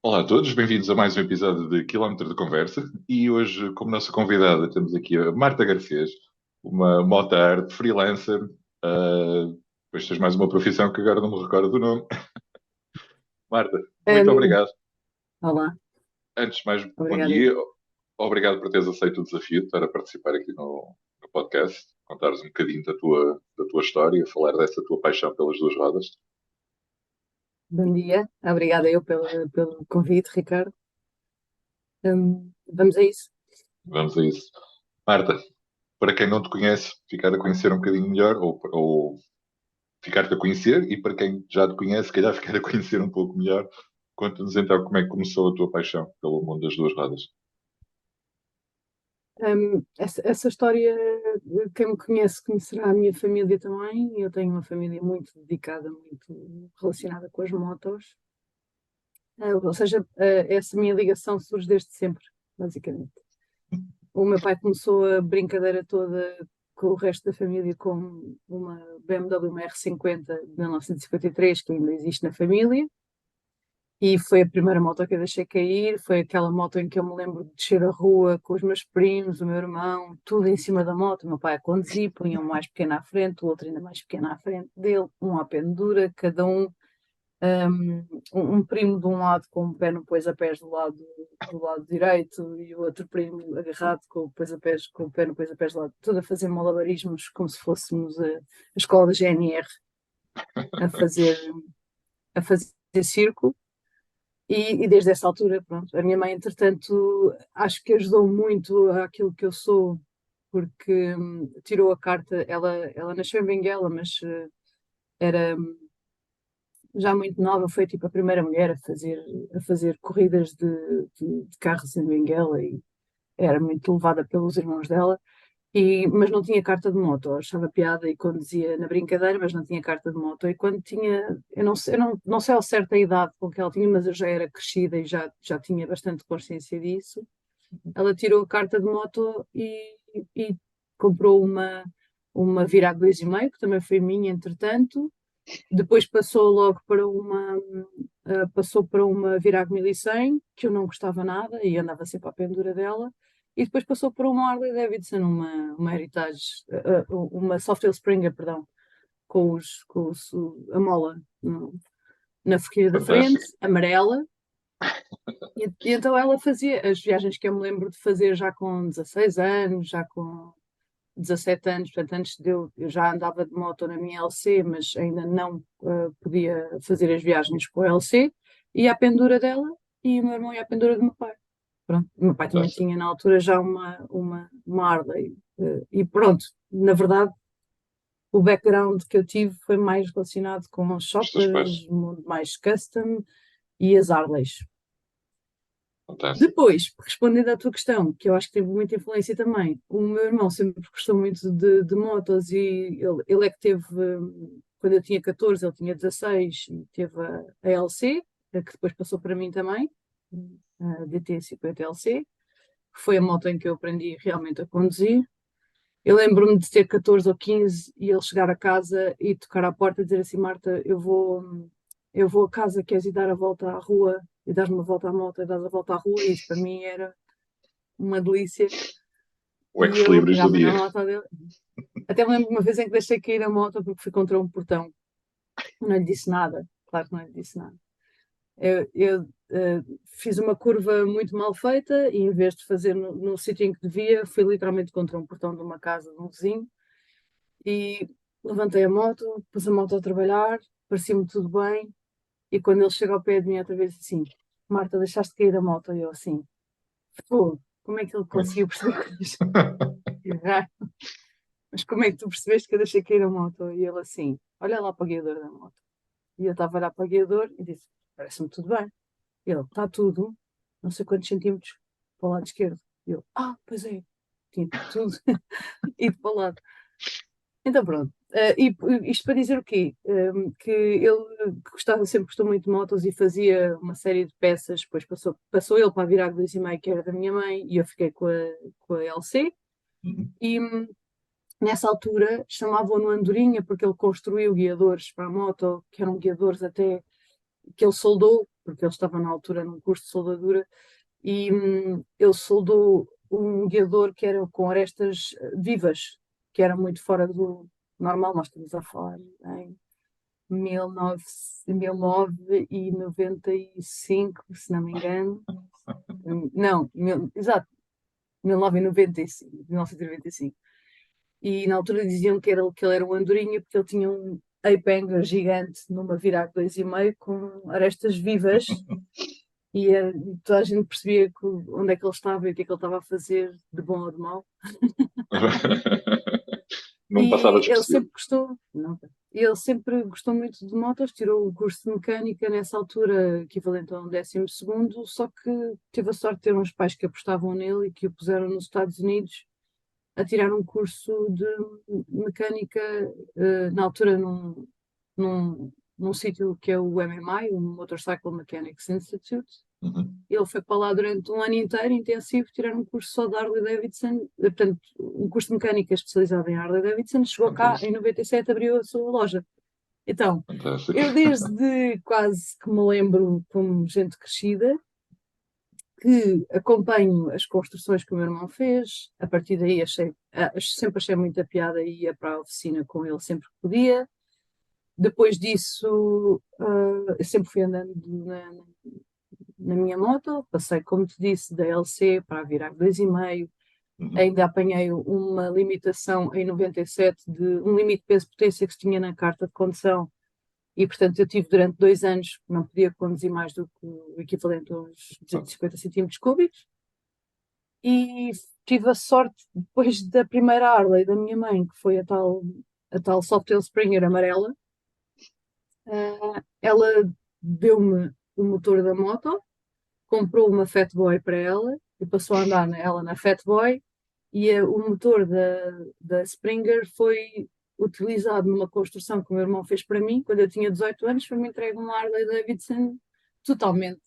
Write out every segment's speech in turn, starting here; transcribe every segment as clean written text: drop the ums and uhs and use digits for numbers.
Olá a todos, bem-vindos a mais um episódio de Quilómetro de Conversa. E hoje, como nossa convidada, temos aqui a Marta Garcês, uma mota-arte freelancer. Depois tens mais uma profissão que agora não me recordo do nome. Marta, muito Hum, obrigado. Olá, Antes de mais, bom obrigada. dia. Obrigado por teres aceito o desafio de estar a participar aqui no podcast, contares um bocadinho da tua história, falar dessa tua paixão pelas duas rodas. Bom dia. Obrigada eu pelo convite, Ricardo. Vamos a isso. Vamos a isso. Marta, para quem não te conhece, ficar a conhecer um bocadinho melhor, ou ficar-te a conhecer, e para quem já te conhece, se calhar ficar a conhecer um pouco melhor, conta-nos então como é que começou a tua paixão pelo mundo das duas rodas. Essa história, quem me conhece conhecerá a minha família também. Eu tenho uma família muito dedicada, muito relacionada com as motos. Ou seja, essa minha ligação surge desde sempre, basicamente. O meu pai começou a brincadeira toda com o resto da família com uma BMW, uma R50 de 1953, que ainda existe na família. E foi a primeira moto que eu deixei cair, foi aquela moto em que eu me lembro de descer a rua com os meus primos, o meu irmão, tudo em cima da moto, o meu pai a conduzir, punha um mais pequeno à frente, o outro ainda mais pequeno à frente dele, um à pendura, cada um primo de um lado com o pé no pois-a-pés do lado direito e o outro primo agarrado com o pois-a-pés, com o pé no pois-a-pés do lado, tudo a fazer malabarismos como se fôssemos a escola da GNR a fazer, a fazer circo. E desde essa altura, pronto, a minha mãe, entretanto, acho que ajudou muito àquilo que eu sou, porque tirou a carta. Ela nasceu em Benguela, mas era já muito nova, foi tipo a primeira mulher a fazer corridas de carros em Benguela e era muito levada pelos irmãos dela. Mas não tinha carta de moto, eu achava piada e conduzia na brincadeira, mas não tinha carta de moto. E quando tinha, eu não sei ao certo a idade com que ela tinha, mas eu já era crescida e já tinha bastante consciência disso. Ela tirou a carta de moto e comprou uma Virago 2,5, que também foi minha, entretanto. Depois passou para uma Virago 1100, que eu não gostava nada e andava sempre à pendura dela. E depois passou para uma Harley Davidson, uma Heritage, uma Softail Springer, perdão, a mola na forquilha da frente, Fantástico. amarela. E então ela fazia as viagens que eu me lembro de fazer já com 16 anos, já com 17 anos, portanto, antes de eu já andava de moto na minha LC, mas ainda não podia fazer as viagens com a LC, ia à pendura dela e o meu irmão ia à pendura do meu pai. Pronto. O meu pai também Fantástico. tinha na altura já uma Harley. E pronto, na verdade, o background que eu tive foi mais relacionado com os Os teus pais. choppers, mundo mais custom e as Harleys. Fantástico. Depois, respondendo à tua questão, que eu acho que teve muita influência também, o meu irmão sempre gostou muito de motos e ele é que teve, quando eu tinha 14, ele tinha 16 e teve a LC, que depois passou para mim também, a DT50 LC, que foi a moto em que eu aprendi realmente a conduzir. Eu lembro-me de ter 14 ou 15 e ele chegar a casa e tocar à porta e dizer assim: Marta, eu vou a casa, queres ir dar a volta à rua? E dás uma volta à moto e dás a volta à rua, e isso para mim era uma delícia. O E eu ex-libris do pegava na dia. moto dele. Até me lembro de uma vez em que deixei cair a moto porque fui contra um portão. Não lhe disse nada, claro que não lhe disse nada. Eu fiz uma curva muito mal feita e em vez de fazer no sítio em que devia, fui literalmente contra um portão de uma casa de um vizinho e levantei a moto, pus a moto a trabalhar, parecia-me tudo bem. E quando ele chega ao pé de mim outra vez assim, Marta, deixaste cair a moto? E eu assim, pô, como é que ele conseguiu perceber que eu deixei cair? Mas como é que tu percebeste que eu deixei cair a moto? E ele assim, olha lá para o guiador da moto. E eu estava a olhar para o guiador e disse, parece-me tudo bem. Ele, está tudo, não sei quantos centímetros para o lado esquerdo. E eu, pois é, tinha tudo ido para o lado. Então pronto. Isto para dizer o quê? Que ele gostava, sempre gostou muito de motos e fazia uma série de peças, depois passou ele para a Virago 2,5, que era da minha mãe, e eu fiquei com a LC. Uhum. E nessa altura chamavam-no Andorinha porque ele construiu guiadores para a moto, que eram guiadores até que ele soldou, porque ele estava na altura num curso de soldadura e ele soldou um guiador que era com arestas vivas, que era muito fora do normal. Nós estamos a falar em 1995, se não me engano. Não, exato, 1995, 1995. E na altura diziam que ele era um andorinha porque ele tinha um ape hanger gigante numa Virac 2,5 com arestas vivas e toda a gente percebia onde é que ele estava e o que é que ele estava a fazer, de bom ou de mau. Não passava E ele despercebido. sempre gostou, não, ele sempre gostou muito de motos, tirou o curso de mecânica nessa altura, equivalente a um 12º, só que teve a sorte de ter uns pais que apostavam nele e que o puseram nos Estados Unidos a tirar um curso de mecânica, na altura num sítio que é o MMI, o Motorcycle Mechanics Institute. Uhum. Ele foi para lá durante um ano inteiro, intensivo, tirar um curso só de Harley Davidson, portanto, um curso de mecânica especializado em Harley Davidson. Chegou cá, em Fantástico. 97 abriu a sua loja. Então, Fantástico. eu desde quase que me lembro como gente crescida, que acompanho as construções que o meu irmão fez. A partir daí sempre achei muita piada e ia para a oficina com ele sempre que podia. Depois disso, eu sempre fui andando na minha moto, passei, como te disse, da LC para a Virac 2,5. Uhum. Ainda apanhei uma limitação em 97 de um limite de peso-potência que se tinha na carta de condução e, portanto, eu tive durante 2 anos, não podia conduzir mais do que o equivalente aos 250 centímetros cúbicos. E tive a sorte, depois da primeira Harley da minha mãe, que foi a tal Softail Springer amarela, ela deu-me o motor da moto, comprou uma Fat Boy para ela e passou a andar ela na Fat Boy. E o motor da Springer foi utilizado numa construção que o meu irmão fez para mim quando eu tinha 18 anos. Foi-me entregue uma Harley Davidson totalmente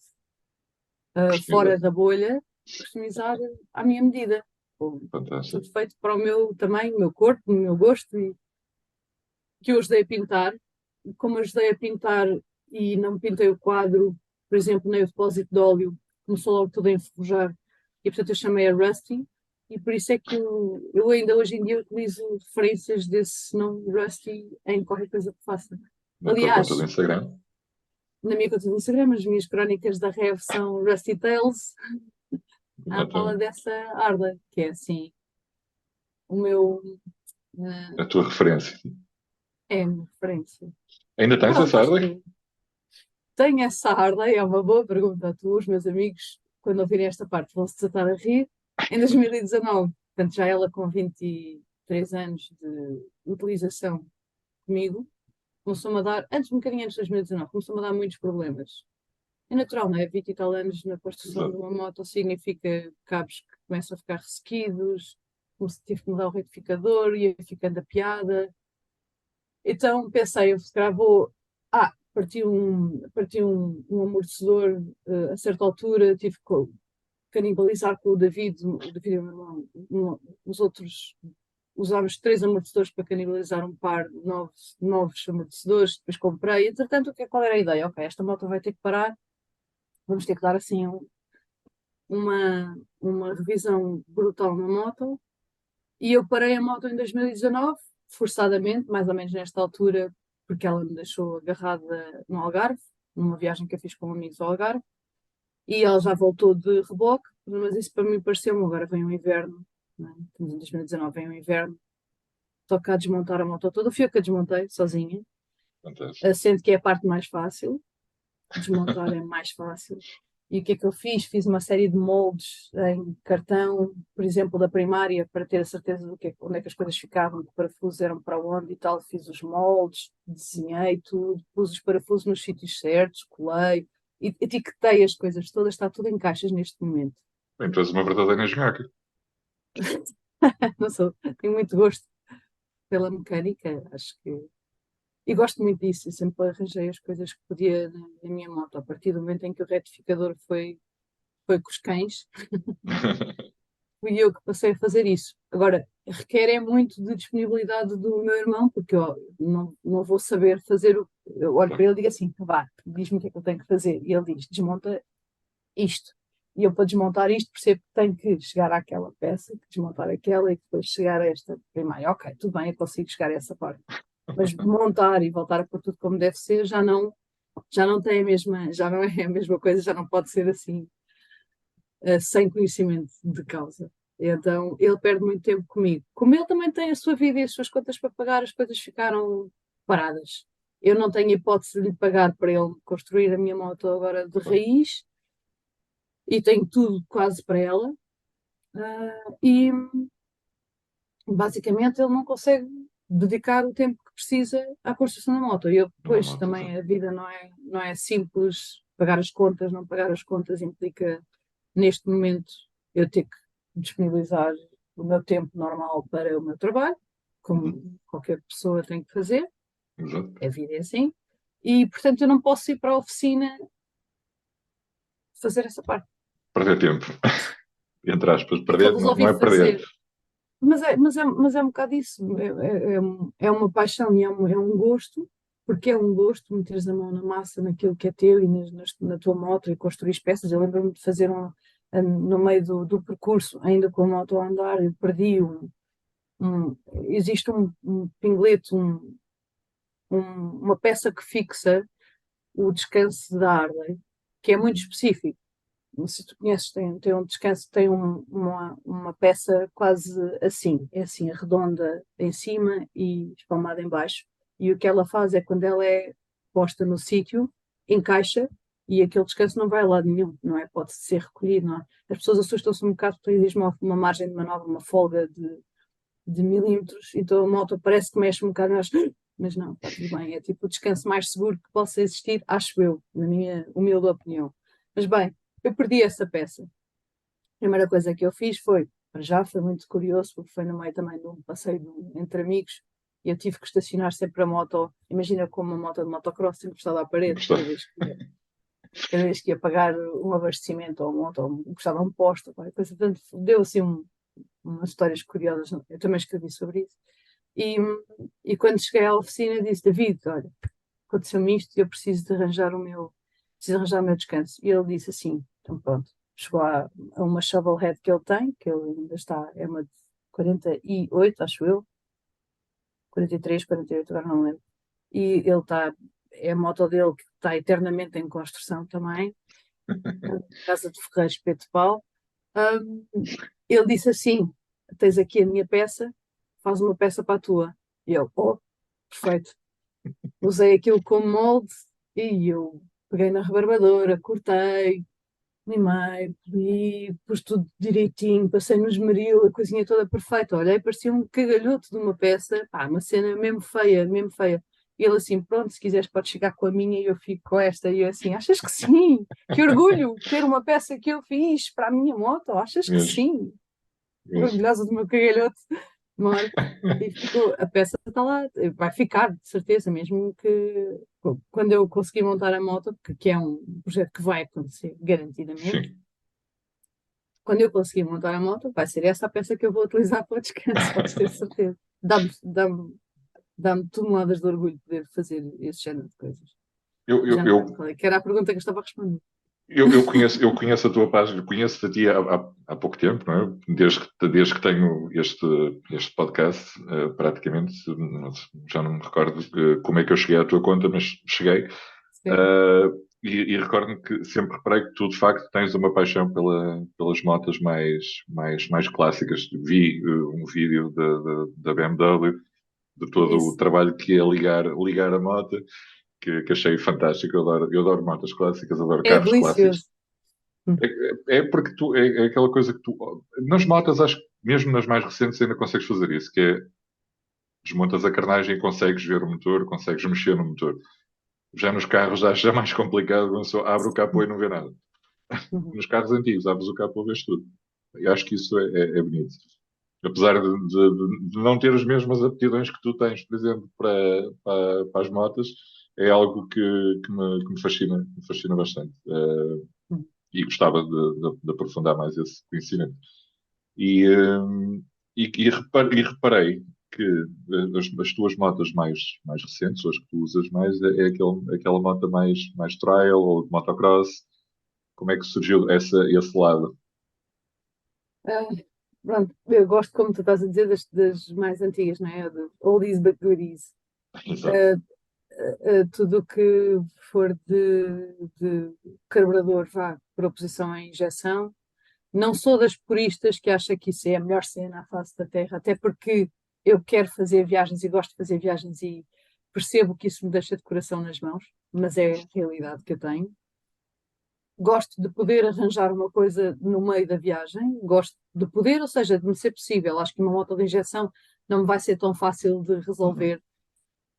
fora Customizado. da bolha, customizada à minha medida. Com tudo Fantástico. feito para o meu tamanho, o meu corpo, o meu gosto, e que eu ajudei a pintar. Como ajudei a pintar e não pintei o quadro, por exemplo, nem o depósito de óleo, começou logo tudo a enferrujar. E portanto eu chamei a Rusty, e por isso é que eu ainda hoje em dia utilizo referências desse nome Rusty em qualquer coisa que faça. Na tua conta do Aliás, Instagram. na minha conta do Instagram, as minhas crónicas da Rev são Rusty Tales, à pala Exatamente. dessa Arda, que é assim, o meu. A tua referência. É a minha referência. Ainda tens Pronto, essa acho Harley? que tenho essa Harley, é uma boa pergunta a tu, os meus amigos, quando ouvirem esta parte, vão se desatar a rir. Em 2019, portanto, já ela com 23 anos de utilização comigo, começou-me a dar, antes, um bocadinho antes de 2019, começou-me a dar muitos problemas. É natural, não é? 20 e tal anos na construção de Exato. uma moto significa cabos que começam a ficar ressequidos, como se tive que mudar o retificador, ia ficando a piada. Então pensei, eu se calhar vou. Parti um amortecedor a certa altura, tive que canibalizar com o David, e o meu irmão, os outros. Usámos 3 amortecedores para canibalizar um par de novos amortecedores, depois comprei. Entretanto, qual era a ideia? Ok, esta moto vai ter que parar, vamos ter que dar assim uma revisão brutal na moto. E eu parei a moto em 2019, forçadamente, mais ou menos nesta altura, porque ela me deixou agarrada no Algarve, numa viagem que eu fiz com amigos ao Algarve, e ela já voltou de reboque, mas isso para mim pareceu-me, agora vem o inverno, não é? Estamos em 2019, vem o inverno, toca a desmontar a moto toda, fui eu que a desmontei, sozinha, Fantástico. sendo que é a parte mais fácil, desmontar é mais fácil. E o que é que eu fiz? Fiz uma série de moldes em cartão, por exemplo, da primária, para ter a certeza onde é que as coisas ficavam, que parafusos eram para onde e tal. Fiz os moldes, desenhei tudo, pus os parafusos nos sítios certos, colei, e etiquetei as coisas todas, está tudo em caixas neste momento. Bem, tu és uma verdadeira engenhoca. Não sou, tenho muito gosto pela mecânica, acho que. E gosto muito disso, eu sempre arranjei as coisas que podia na minha moto. A partir do momento em que o retificador foi com os cães, fui eu que passei a fazer isso. Agora, requer é muito de disponibilidade do meu irmão, porque eu não vou saber fazer o. Eu olho para ele e digo assim: vá, diz-me o que é que eu tenho que fazer. E ele diz: desmonta isto. E eu, para desmontar isto, percebo que tenho que chegar àquela peça, desmontar aquela e depois chegar a esta primeira. Ok, tudo bem, eu consigo chegar a essa parte. Mas montar e voltar a pôr tudo como deve ser já não tem a mesma, já não é a mesma coisa, já não pode ser assim, sem conhecimento de causa. Então ele perde muito tempo comigo. Como ele também tem a sua vida e as suas contas para pagar, as coisas ficaram paradas. Eu não tenho hipótese de lhe pagar para ele construir a minha moto agora de raiz e tenho tudo quase para ela. E basicamente ele não consegue dedicar o tempo que precisa à construção da moto. E eu, Numa depois, moto, também exato. a vida não é simples. Pagar as contas, não pagar as contas implica, neste momento, eu ter que disponibilizar o meu tempo normal para o meu trabalho, Uhum. como qualquer pessoa tem que fazer. Exato. A vida é assim. E, portanto, eu não posso ir para a oficina fazer essa parte. Perder tempo. Entre aspas, O que é que eu perder não resolvi é perder. fazer? Mas é um bocado isso. É uma paixão e é um gosto, porque é um gosto meteres a mão na massa naquilo que é teu e na tua moto e construir peças. Eu lembro-me de fazer no meio do percurso, ainda com a moto a andar, eu perdi existe um pinglete, uma peça que fixa o descanso da Harley, que é muito Uhum. específico. Não sei se tu conheces, tem um descanso, tem uma peça quase assim, é assim, redonda em cima e espalmada em baixo. E o que ela faz é quando ela é posta no sítio, encaixa e aquele descanso não vai a lado nenhum, não é? Pode ser recolhido, não é? As pessoas assustam-se um bocado porque existe uma margem de manobra, uma folga de milímetros, então a moto parece que mexe um bocado, mas não, está tudo bem. É tipo o descanso mais seguro que possa existir, acho eu, na minha humilde opinião. Mas bem, eu perdi essa peça. A primeira coisa que eu fiz foi, para já, foi muito curioso, porque foi no meio também de um passeio entre amigos, e eu tive que estacionar sempre a moto, imagina como uma moto de motocross encostada à parede, Gostou? cada vez que ia pagar um abastecimento ou uma moto, ou encostada a um posto, ou qualquer coisa. Portanto, deu assim umas histórias curiosas, eu também escrevi sobre isso. E, e quando cheguei à oficina disse, David, olha, aconteceu-me isto e eu preciso arranjar o meu descanso. E ele disse assim, então pronto, chegou a uma shovelhead que ele tem, que ele ainda está, é uma de 48, acho eu, 43, 48, agora não lembro. E ele está, é a moto dele que está eternamente em construção também, Casa de Ferreiros Pedro Paulo. Hum, Ele disse assim, tens aqui a minha peça, faz uma peça para a tua. E eu, perfeito. Usei aquilo como molde e eu peguei na rebarbadora, cortei, limei, poli, pus tudo direitinho, passei no esmeril, a coisinha toda perfeita. Olhei, parecia um cagalhoto de uma peça, pá, uma cena mesmo feia, mesmo feia. E ele assim, pronto, se quiseres podes ficar com a minha e eu fico com esta. E eu assim, achas que sim? Que orgulho ter uma peça que eu fiz para a minha moto, achas que Mesmo, sim? mesmo. Orgulhosa do meu cagalhoto, moro. E ficou, a peça está lá, vai ficar, de certeza, mesmo que quando eu conseguir montar a moto, que é um projeto que vai acontecer, garantidamente, Sim. quando eu conseguir montar a moto, vai ser essa a peça que eu vou utilizar para o descanso, podes ter certeza. Dá-me toneladas de orgulho poder fazer esse género de coisas. Eu, Já eu, não lembro eu, qual é, que era a pergunta que eu estava a responder. eu conheço a tua página, conheço a ti há pouco tempo, não é? Desde que tenho este podcast, praticamente, já não me recordo como é que eu cheguei à tua conta, mas cheguei. Sim. Uh, e recordo-me que sempre reparei que tu, de facto, tens uma paixão pelas motas mais clássicas. Vi um vídeo da BMW, de todo o Isso. trabalho que é ligar a moto, que achei fantástico. Eu adoro motas clássicas, adoro É carros clássicos. delicioso. Hum. É porque é aquela coisa que tu. Nas motas, acho que mesmo nas mais recentes ainda consegues fazer isso, que é desmontas a carnagem e consegues ver o motor, consegues mexer no motor. Já nos carros acho já mais complicado, uma pessoa abre o capô e não vê nada. Uhum. Nos carros antigos, abres o capô e vês tudo. E acho que isso é bonito. Apesar de não ter as mesmas aptidões que tu tens, por exemplo, para as motas, é algo que me fascina bastante. Uhum. E gostava de aprofundar mais esse conhecimento. E, E reparei que as tuas motas mais recentes, as que tu usas mais, aquela moto mais trail ou de motocross. Como é que surgiu esse lado? Ah, pronto, eu gosto, como tu estás a dizer, das mais antigas, não é? De oldies but goodies. Exato. Ah, tudo o que for de carburador, vá, por oposição à injeção. Não sou das puristas que acha que isso é a melhor cena à face da Terra, até porque eu quero fazer viagens e gosto de fazer viagens e percebo que isso me deixa de coração nas mãos, mas é a realidade que eu tenho. Gosto de poder arranjar uma coisa no meio da viagem, gosto de poder, ou seja, de me ser possível. Acho que uma moto de injeção não me vai ser tão fácil de Uhum. resolver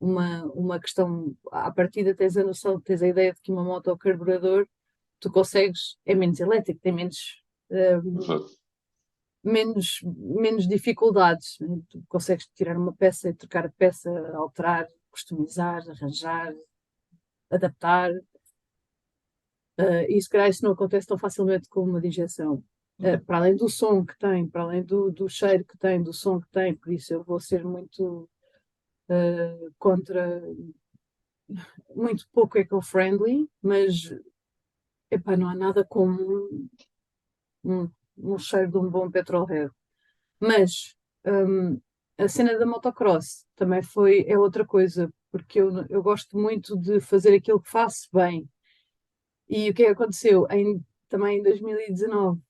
uma questão. À partida tens a noção, tens a ideia de que uma moto ao carburador tu consegues, é menos elétrico, tem Exato. menos dificuldades. Tu consegues tirar uma peça e trocar a peça, alterar, customizar, arranjar, adaptar. E se calhar isso não acontece tão facilmente como uma de injeção. Uhum. Para além do som que tem, para além do cheiro que tem, do som que tem, por isso eu vou ser contra, muito pouco eco-friendly, mas epá, não há nada como um, um cheiro de um bom petrolhead. Mas hum, a cena da motocross também é outra coisa, porque eu gosto muito de fazer aquilo que faço bem. E o que é que aconteceu? Também em 2019,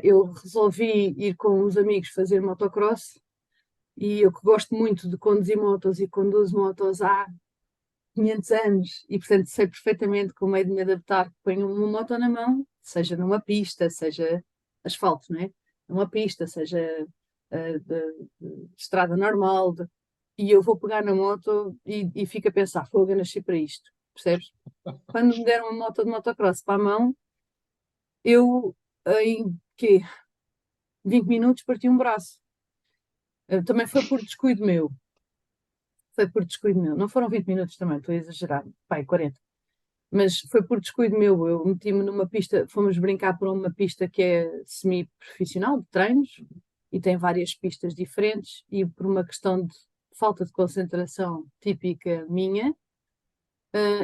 eu resolvi ir com uns amigos fazer motocross. E eu que gosto muito de conduzir motos e conduzo motos há 500 anos e, portanto, sei perfeitamente como é de me adaptar. Ponho uma moto na mão, seja numa pista, seja asfalto, não é? Numa pista, seja de estrada normal, e eu vou pegar na moto e fico a pensar, fogo, eu nasci para isto, percebes? Quando me deram uma moto de motocross para a mão, eu em quê? 20 minutos parti um braço. Também foi por descuido meu. Foi por descuido meu. Não foram 20 minutos também, estou a exagerar. Pai, 40. Mas foi por descuido meu. Eu meti-me numa pista, fomos brincar por uma pista que é semi-profissional, de treinos, e tem várias pistas diferentes, e por uma questão de falta de concentração típica minha,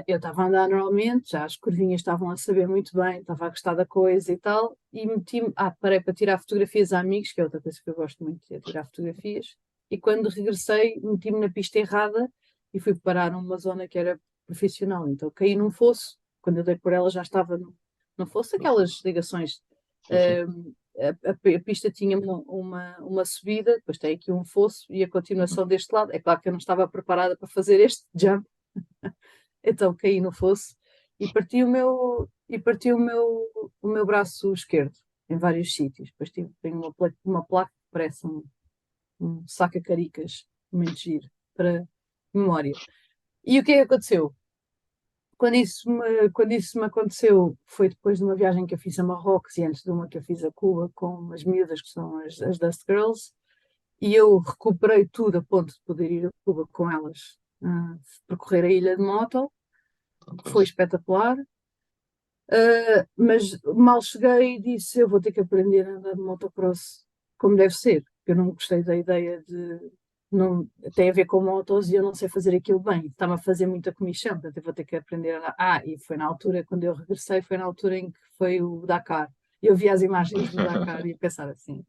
eu estava a andar normalmente, já as curvinhas estavam a saber muito bem, estava a gostar da coisa e tal, e meti-me, parei para tirar fotografias a amigos, que é outra coisa que eu gosto muito, é tirar fotografias, e quando regressei, meti-me na pista errada e fui parar numa zona que era profissional, então caí num fosso, quando eu dei por ela já estava no fosso, aquelas ligações, Sim, sim. a pista tinha uma subida, depois tem aqui um fosso e a Uhum. continuação deste lado, é claro que eu não estava preparada para fazer este jump, então caí no fosso e parti o meu braço esquerdo em vários sítios. Depois tenho uma placa que parece um saca-caricas, muito giro, para memória. E o que é que aconteceu? Quando isso me aconteceu, foi depois de uma viagem que eu fiz a Marrocos e antes de uma que eu fiz a Cuba com as miúdas, que são as Dust Girls, e eu recuperei tudo a ponto de poder ir a Cuba com elas, percorrer a ilha de moto. Foi Fantástico. espetacular. Mas mal cheguei e disse: Eu vou ter que aprender a andar de motocross como deve ser. Eu não gostei da ideia de. Não, tem a ver com motos e eu não sei fazer aquilo bem. Está-me a fazer muita comissão, portanto eu vou ter que aprender a andar. E foi na altura, quando eu regressei, foi na altura em que foi o Dakar. Eu vi as imagens do Dakar e a pensar assim: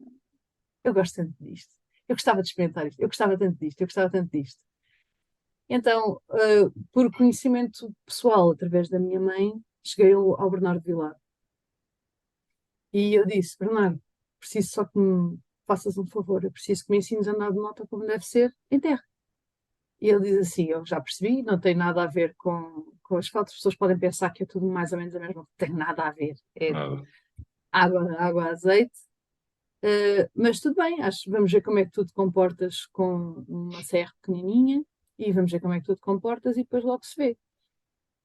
Eu gosto tanto disto. Eu gostava de experimentar isto. Eu gostava tanto disto. Eu gostava tanto disto. Então, por conhecimento pessoal, através da minha mãe, cheguei ao Bernardo Vilar. E eu disse, Bernardo, preciso só que me faças um favor, eu preciso que me ensines a andar de moto como deve ser em terra. E ele diz assim, eu já percebi, não tem nada a ver com asfalto, as pessoas podem pensar que é tudo mais ou menos a mesma coisa, não tem nada a ver, é Nada. água, azeite, mas tudo bem, vamos ver como é que tu te comportas com uma serra pequenininha e vamos ver como é que tu te comportas e depois logo se vê.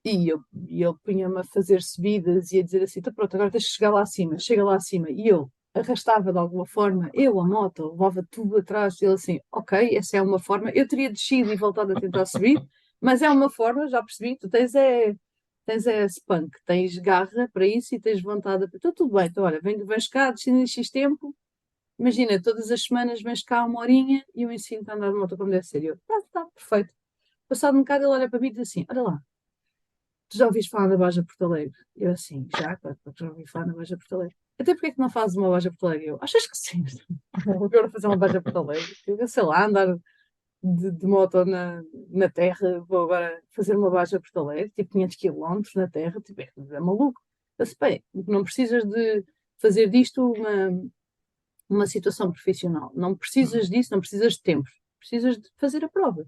E ele punha-me a fazer subidas e a dizer assim: então pronto, agora tens que chegar lá acima, chega lá acima. E eu arrastava de alguma forma, eu a moto, levava tudo atrás. E ele assim: ok, essa é uma forma. Eu teria descido e voltado a tentar subir, mas é uma forma, já percebi. Tu tens spunk, tens garra para isso e tens vontade. Então tudo bem, então olha, vens cá, desci em X tempo imagina, todas as semanas vens cá uma horinha e eu ensino-te a andar de moto como deve ser. E eu, tá, perfeito. Passado um bocado ele olha para mim e diz assim, olha lá, tu já ouviste falar da Baja Porto Alegre? Eu assim, já, claro, que já ouvi falar da Baja Porto Alegre. Até porque é que não fazes uma Baja Porto Alegre? Eu, achas que sim? Vou agora fazer uma Baja Porto Alegre. Eu, sei lá, andar de moto na terra, vou agora fazer uma Baja Porto Alegre, tipo 500 quilómetros na terra, tipo, é maluco. Eu sei, bem, não precisas de fazer disto uma situação profissional. Não precisas disso, não precisas de tempo. Precisas de fazer a prova.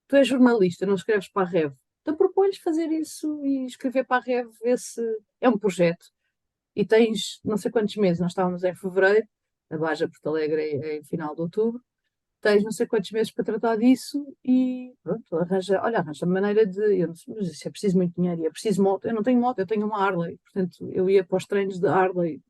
Tu és jornalista, não escreves para a Rev. Então propões fazer isso e escrever para a Rev. Esse é um projeto. E tens não sei quantos meses, nós estávamos em fevereiro, a Baja Porto Alegre é em final de outubro, tens não sei quantos meses para tratar disso e pronto, arranja maneira de. Eu não sei, mas isso é preciso muito dinheiro, e é preciso moto. Eu não tenho moto, eu tenho uma Harley, portanto eu ia para os treinos de Harley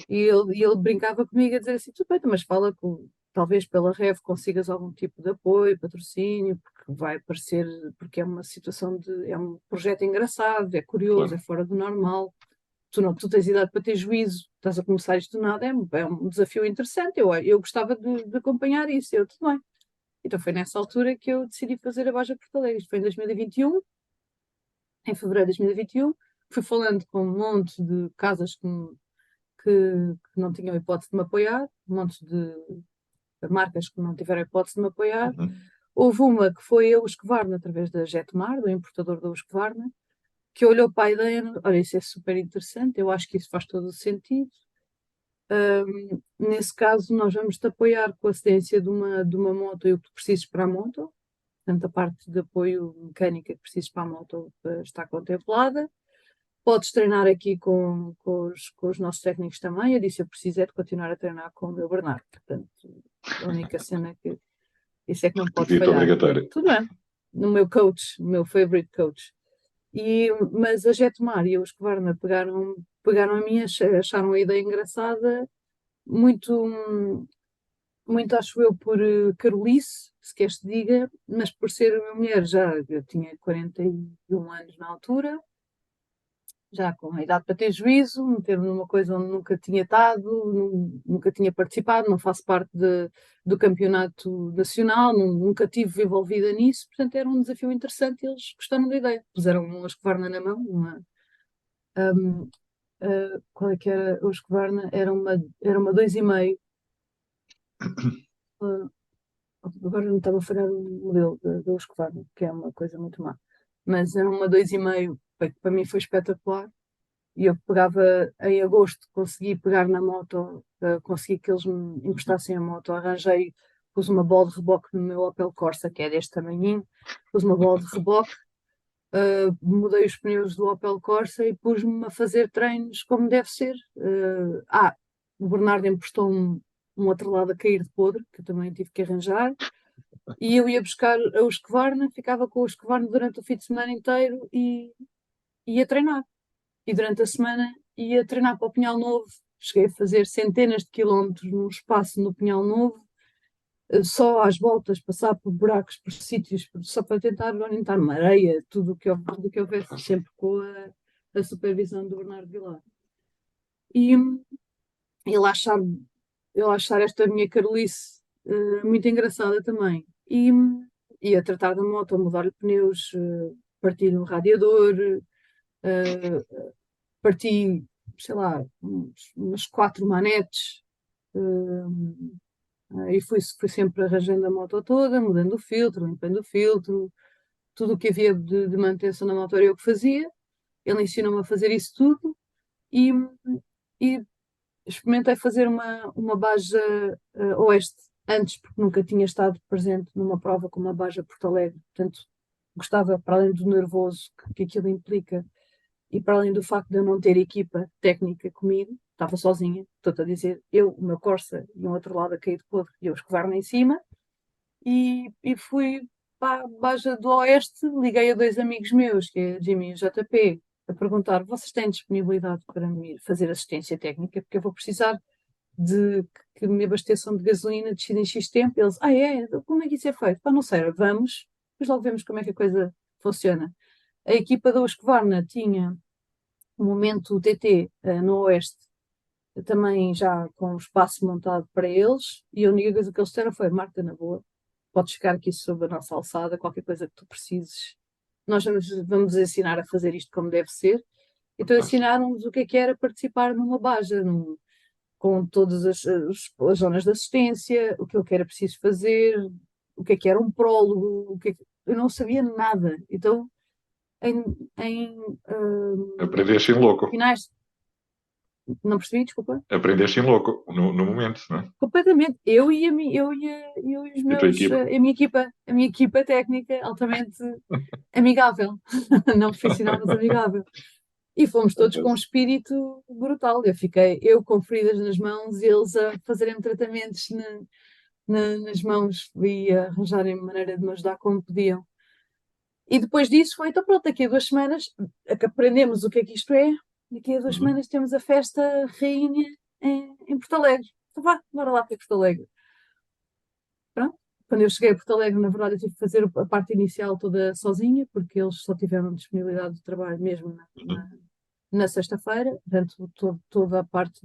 e ele brincava comigo a dizer assim: tudo bem, então, mas fala com. Talvez pela Rev consigas algum tipo de apoio, patrocínio, porque vai aparecer, porque é uma situação de. É um projeto engraçado, é curioso, é Claro, fora do normal. Tu tens idade para ter juízo, estás a começar isto do nada, é um desafio interessante. Eu gostava de acompanhar isso, eu tudo bem. Então foi nessa altura que eu decidi fazer a Baja Porto Alegre. Isto foi em 2021, em fevereiro de 2021. Fui falando com um monte de casas que não tinham hipótese de me apoiar, um monte de marcas que não tiveram hipótese de me apoiar. uhum, Houve uma que foi a Husqvarna, através da Jetmar, do importador da Husqvarna, que olhou para a ideia, olha, isso é super interessante, eu acho que isso faz todo o sentido. Nesse caso, nós vamos te apoiar com a cedência de uma moto e o que tu precises para a moto, portanto, a parte de apoio mecânica que precises para a moto está contemplada. Podes treinar aqui com os nossos técnicos também. Eu disse, eu preciso é de continuar a treinar com o meu Bernardo. Portanto, a única cena que isso é que não pode requisito falhar. obrigatório. Tudo bem. No meu coach, o meu favorite coach. Mas a Jetmar e a Husqvarna pegaram a mim, acharam a ideia engraçada, muito, muito acho eu por carolice, se queres te diga, mas por ser uma mulher já, eu tinha 41 anos na altura, já com a idade para ter juízo, meter-me numa coisa onde nunca tinha estado, nunca tinha participado, não faço parte do campeonato nacional, nunca estive envolvida nisso, portanto era um desafio interessante e eles gostaram da ideia. Puseram uma escovarna na mão, um, qual é que era a escovarna? Era uma 2,5. uh, Agora não estava a falhar o modelo da Husqvarna, que é uma coisa muito má, mas era uma 2,5, para mim foi espetacular. E eu pegava em agosto, consegui pegar na moto, consegui que eles me emprestassem a moto, arranjei, pus uma bola de reboque no meu Opel Corsa, que é deste tamanhinho, pus uma bola de reboque, mudei os pneus do Opel Corsa e pus-me a fazer treinos como deve ser. O Bernardo emprestou um outro lado a cair de podre, que eu também tive que arranjar, e eu ia buscar a Husqvarna, ficava com a Husqvarna durante o fim de semana inteiro e ia treinar. E durante a semana ia treinar para o Pinhal Novo. Cheguei a fazer centenas de quilómetros num espaço no Pinhal Novo, só às voltas, passar por buracos, por sítios, só para tentar orientar uma areia, tudo o que houvesse, sempre com a supervisão do Bernardo Vilar. E ele achar, ele achar esta minha carolice muito engraçada também. E a tratar da moto, a mudar-lhe pneus, partir o radiador, uh, parti, sei lá, umas 4 manetes, e fui sempre arranjando a moto toda, mudando o filtro, limpando o filtro, tudo o que havia de manutenção na moto era eu que fazia. Ele ensinou-me a fazer isso tudo e, e experimentei fazer uma Baja Oeste antes, porque nunca tinha estado presente numa prova como a Baja Porto Alegre. Portanto, gostava, para além do nervoso que aquilo implica, e para além do facto de eu não ter equipa técnica comigo, estava sozinha, estou-te a dizer, eu, o meu Corsa e um outro lado a cair de podre e eu escovar-me em cima, e fui para a Baja do Oeste, liguei a 2 amigos meus, que é a Jimmy e o JP, a perguntar, vocês têm disponibilidade para me fazer assistência técnica, porque eu vou precisar de que me abasteçam de gasolina de X em X tempo. Eles, como é que isso é feito? Pá, não sei, vamos, depois logo vemos como é que a coisa funciona. A equipa da Husqvarna tinha um momento o TT no Oeste, também já com o espaço montado para eles, e a única coisa que eles disseram foi: Marta, na boa, podes ficar aqui sob a nossa alçada, qualquer coisa que tu precises, nós vamos ensinar a fazer isto como deve ser. Então ensinaram-nos o que era participar numa Baja, com todas as zonas de assistência, o que era preciso fazer, o que era um prólogo, eu não sabia nada. Então, em, em Aprendeste em louco. finais, não percebi, desculpa. Aprendeste em louco, no momento, não é? Completamente. Eu e os E a tua meus, equipa. a minha equipa técnica altamente amigável, não profissional, mas amigável. E fomos todos com um espírito brutal. Eu com feridas nas mãos e eles a fazerem tratamentos nas mãos e a arranjarem maneira de me ajudar como podiam. E depois disso foi, então pronto, daqui a 2 semanas que aprendemos o que é que isto é, daqui a 2 semanas temos a festa rainha em Porto Alegre. Então vá, bora lá para Porto Alegre. Pronto. Quando eu cheguei a Porto Alegre, na verdade, eu tive que fazer a parte inicial toda sozinha, porque eles só tiveram disponibilidade de trabalho mesmo na sexta-feira, portanto, toda a parte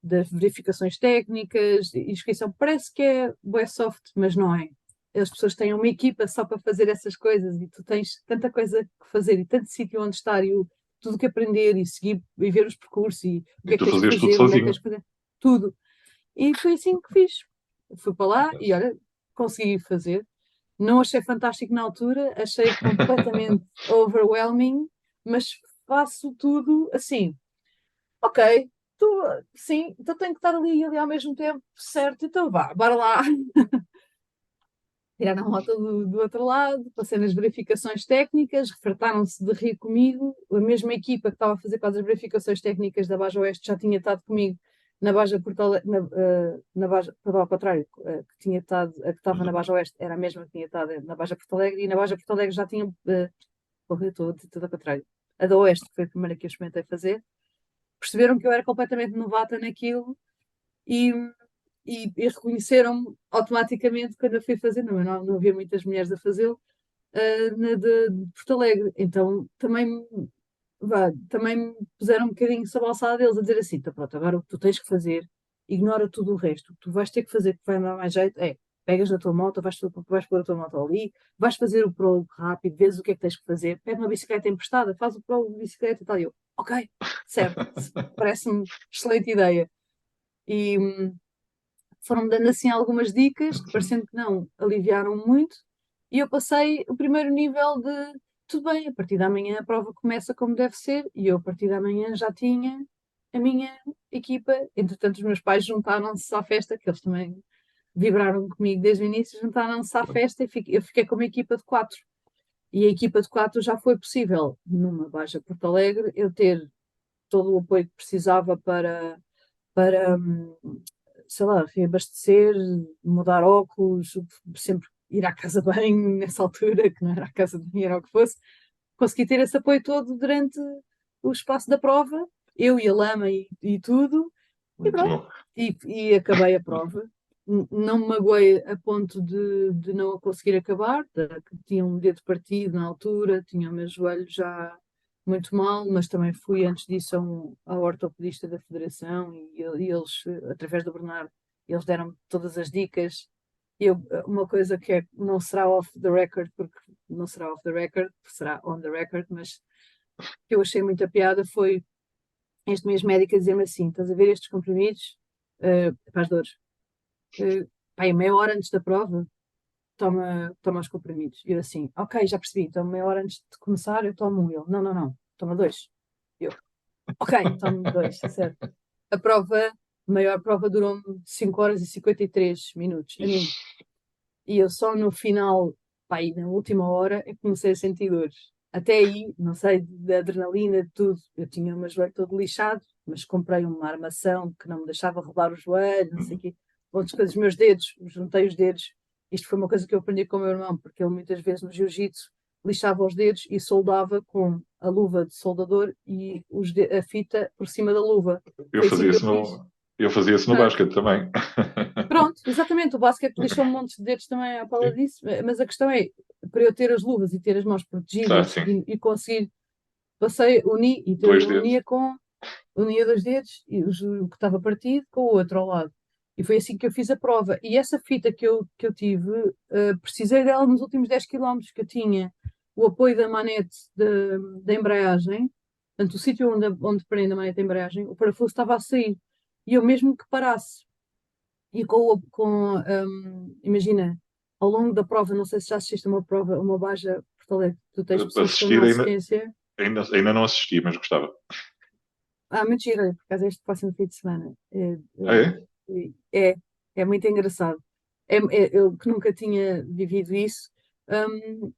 das verificações técnicas, inscrição, parece que é bué soft, mas não é. As pessoas têm uma equipa só para fazer essas coisas e tu tens tanta coisa que fazer e tanto sítio onde estar e tudo que aprender e seguir e ver os percursos e o que E é que tu tens que fazias tudo fazer, onde é que tens sozinho. que fazer, tudo. E foi assim que fiz. Fui para lá e olha, consegui fazer. Não achei fantástico na altura, achei completamente overwhelming, mas faço tudo assim. Ok, sim, então tenho que estar ali e ali ao mesmo tempo, certo? Então vá, bora lá. Tiraram a moto do outro lado, passei nas verificações técnicas, refartaram-se de rir comigo. A mesma equipa que estava a fazer quase as verificações técnicas da Baja Oeste já tinha estado comigo na Baja Porto Alegre, na Baja, perdão, ao contrário, que tinha estado, a que estava na Baja Oeste era a mesma que tinha estado na Baja Porto Alegre, e na Baja Porto Alegre já tinha, porra, eu estou a dizer tudo ao contrário. A da Oeste foi a primeira que eu experimentei fazer. Perceberam que eu era completamente novata naquilo e, e reconheceram-me automaticamente quando eu fui fazer, não havia muitas mulheres a fazê-lo, na de Porto Alegre. Então também me puseram um bocadinho sob a alçada deles a dizer assim: então pronto, agora o que tu tens que fazer, ignora tudo o resto. O que tu vais ter que fazer, que vai dar mais jeito, é pegas na tua moto, vais pôr a tua moto ali, vais fazer o prólogo rápido, vês o que é que tens que fazer, pega uma bicicleta emprestada, faz o prólogo de bicicleta e tal. E eu, ok, certo, parece-me excelente ideia. E foram-me dando assim algumas dicas que, parecendo que não, aliviaram muito. E eu passei o primeiro nível de tudo bem, a partir da manhã a prova começa como deve ser, e eu a partir da manhã já tinha a minha equipa. Entretanto, os meus pais juntaram-se à festa, que eles também vibraram comigo desde o início, juntaram-se à festa e eu fiquei com uma equipa de 4. E a equipa de 4 já foi possível, numa Baixa Porto Alegre, eu ter todo o apoio que precisava para sei lá, reabastecer, mudar óculos, sempre ir à casa de banho nessa altura, que não era a casa de banho, era o que fosse. Consegui ter esse apoio todo durante o espaço da prova, eu e a lama e tudo, e Muito pronto. bom. E acabei a prova. Não me magoei a ponto de não a conseguir acabar, que tinha um dedo partido na altura, tinha o meu joelho já muito mal, mas também fui antes disso ao ortopedista da Federação e eles, através do Bernardo, eles deram-me todas as dicas. Uma coisa que não será off the record, porque não será off the record, será on the record, mas que eu achei muita piada foi este mesmo médico a dizer-me assim: estás a ver estes comprimidos para as dores? Pá, meia hora antes da prova, toma os comprimidos. E eu assim, ok, já percebi, então meia hora antes de começar eu tomo um. Ele, não, não, não, toma dois. Eu, ok, tomo dois, certo. A prova, a maior prova durou 5 horas e 53 minutos, a mim. E eu só no final, pá, e na última hora, é que comecei a sentir dores. Até aí, não sei, da adrenalina, de tudo. Eu tinha o meu joelho todo lixado, mas comprei uma armação que não me deixava rodar o joelho, não sei o quê. Outras coisas, os meus dedos, juntei os dedos. Isto foi uma coisa que eu aprendi com o meu irmão, porque ele muitas vezes no jiu-jitsu lixava os dedos e soldava com a luva de soldador e a fita por cima da luva. Eu Foi assim fazia que eu isso fiz. eu fazia isso no Pronto, basquete também. pronto, exatamente. O basquete lixou um monte de dedos também à pala Sim. disso, mas a questão é, para eu ter as luvas e ter as mãos Ah, protegidas sim. e conseguir, passei, uni, e eu Dois dedos. unia com unia dois dedos e o que estava partido com o outro ao lado. E foi assim que eu fiz a prova. E essa fita que eu tive, precisei dela nos últimos 10 quilómetros, que eu tinha o apoio da manete da embreagem, portanto, o sítio onde prende a manete da embreagem, o parafuso estava a sair. E eu mesmo que parasse, e imagina, ao longo da prova, não sei se já assististe a uma prova, uma Baja Porto Alegre, tu tens pessoas que estão Assistir na ainda, assistência. ainda não assisti, mas gostava. Muito giro, por causa este próximo fim de semana. Ah, é? É, é muito engraçado. Eu que nunca tinha vivido isso, hum,